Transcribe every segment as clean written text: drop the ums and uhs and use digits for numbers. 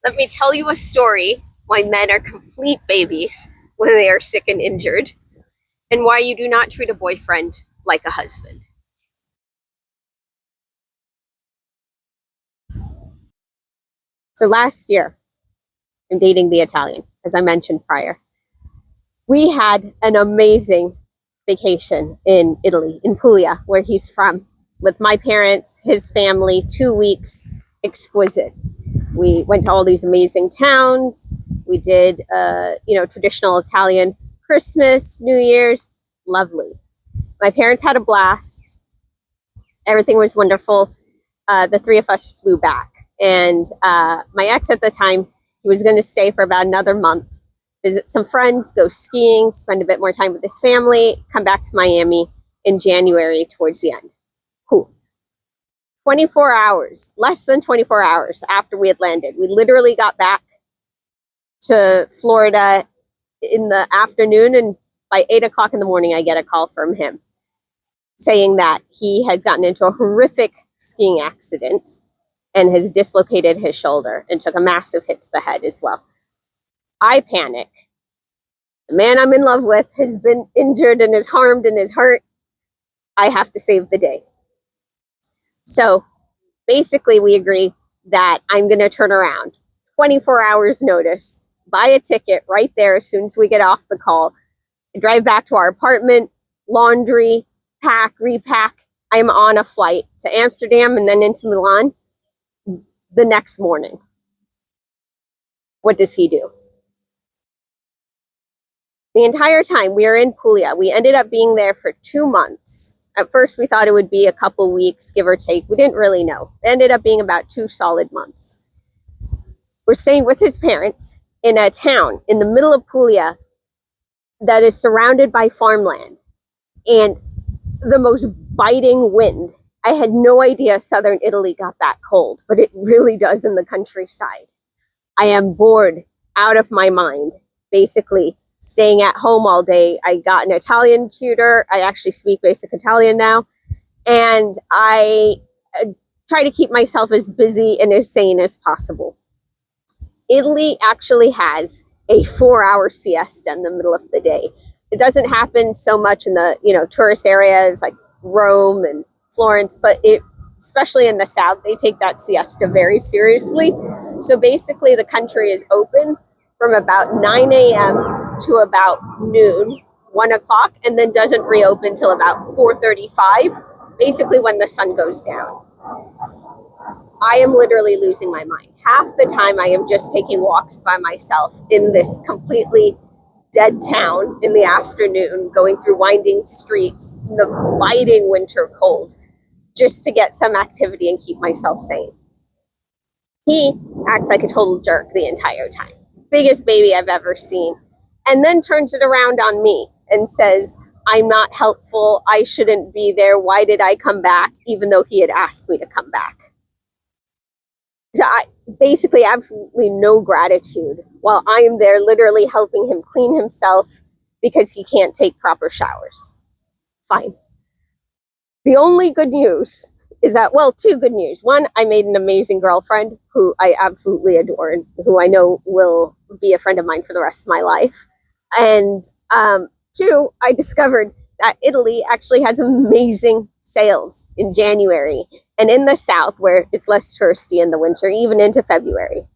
Let me tell you a story why men are complete babies when they are sick and injured, and why you do not treat a boyfriend like a husband. So last year, in dating the Italian, as I mentioned prior, we had an amazing vacation in Italy, in Puglia, where he's from, with my parents, his family, 2 weeks, exquisite. We went to all these amazing towns. We did, traditional Italian Christmas, New Year's, lovely. My parents had a blast. Everything was wonderful. The three of us flew back. And my ex at the time, he was going to stay for about another month, visit some friends, go skiing, spend a bit more time with his family, come back to Miami in January towards the end. Cool. 24 hours, less than 24 hours after we had landed, we literally got back to Florida in the afternoon, and by 8 o'clock in the morning, I get a call from him saying that he has gotten into a horrific skiing accident and has dislocated his shoulder and took a massive hit to the head as well. I panic. The man I'm in love with has been injured and is harmed and is hurt. I have to save the day. So basically, we agree that I'm going to turn around, 24 hours notice, buy a ticket right there as soon as we get off the call, drive back to our apartment, laundry, pack, repack. I'm on a flight to Amsterdam and then into Milan the next morning. What does he do? The entire time we were in Puglia, we ended up being there for 2 months. At first, we thought it would be a couple weeks, give or take. We didn't really know. It ended up being about 2 solid months. We're staying with his parents in a town in the middle of Puglia that is surrounded by farmland and the most biting wind. I had no idea southern Italy got that cold, but it really does in the countryside. I am bored out of my mind, basically staying at home all day. I got an Italian tutor. I actually speak basic Italian now. And I try to keep myself as busy and as sane as possible. Italy actually has a 4-hour siesta in the middle of the day. It doesn't happen so much in the, tourist areas like Rome and Florence, but especially in the south, they take that siesta very seriously. So basically the country is open from about 9 a.m. to about noon, 1 o'clock, and then doesn't reopen till about 4:35, basically when the sun goes down. I am literally losing my mind. Half the time I am just taking walks by myself in this completely dead town in the afternoon, going through winding streets, the biting winter cold, just to get some activity and keep myself sane. He acts like a total jerk the entire time. Biggest baby I've ever seen. And then turns it around on me and says, I'm not helpful. I shouldn't be there. Why did I come back? Even though he had asked me to come back. So I basically absolutely no gratitude while I am there literally helping him clean himself because he can't take proper showers. Fine. The only good news is that, well, 2 good news. One, I made an amazing girlfriend who I absolutely adore and who I know will be a friend of mine for the rest of my life. And 2, I discovered that Italy actually has amazing sales in January and in the south where it's less touristy in the winter, even into February.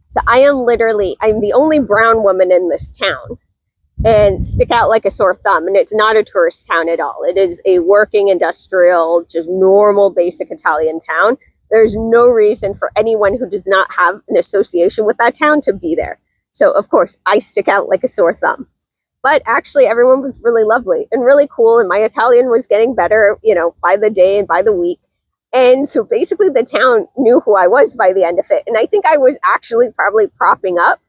So I'm the only brown woman in this town and stick out like a sore thumb. And it's not a tourist town at all. It is a working industrial, just normal, basic Italian town. There's no reason for anyone who does not have an association with that town to be there. So of course I stick out like a sore thumb. But actually everyone was really lovely and really cool. And my Italian was getting better, by the day and by the week. And so basically the town knew who I was by the end of it. And I think I was actually probably propping up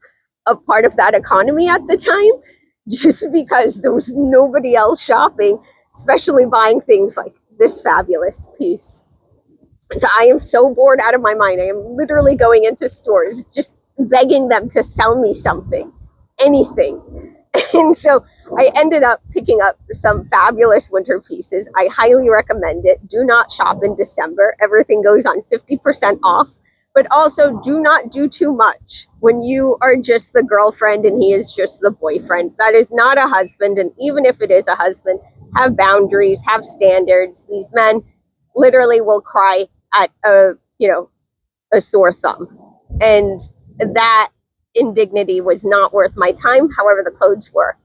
a part of that economy at the time, just because there was nobody else shopping, especially buying things like this fabulous piece. So I am so bored out of my mind. I am literally going into stores, just begging them to sell me something, anything. And so I ended up picking up some fabulous winter pieces. I highly recommend it. Do not shop in December. Everything goes on 50% off But also, do not do too much when you are just the girlfriend and he is just the boyfriend. That is not a husband. And even if it is a husband, have boundaries, have standards. These men literally will cry at a sore thumb. And that indignity was not worth my time. However, the clothes were.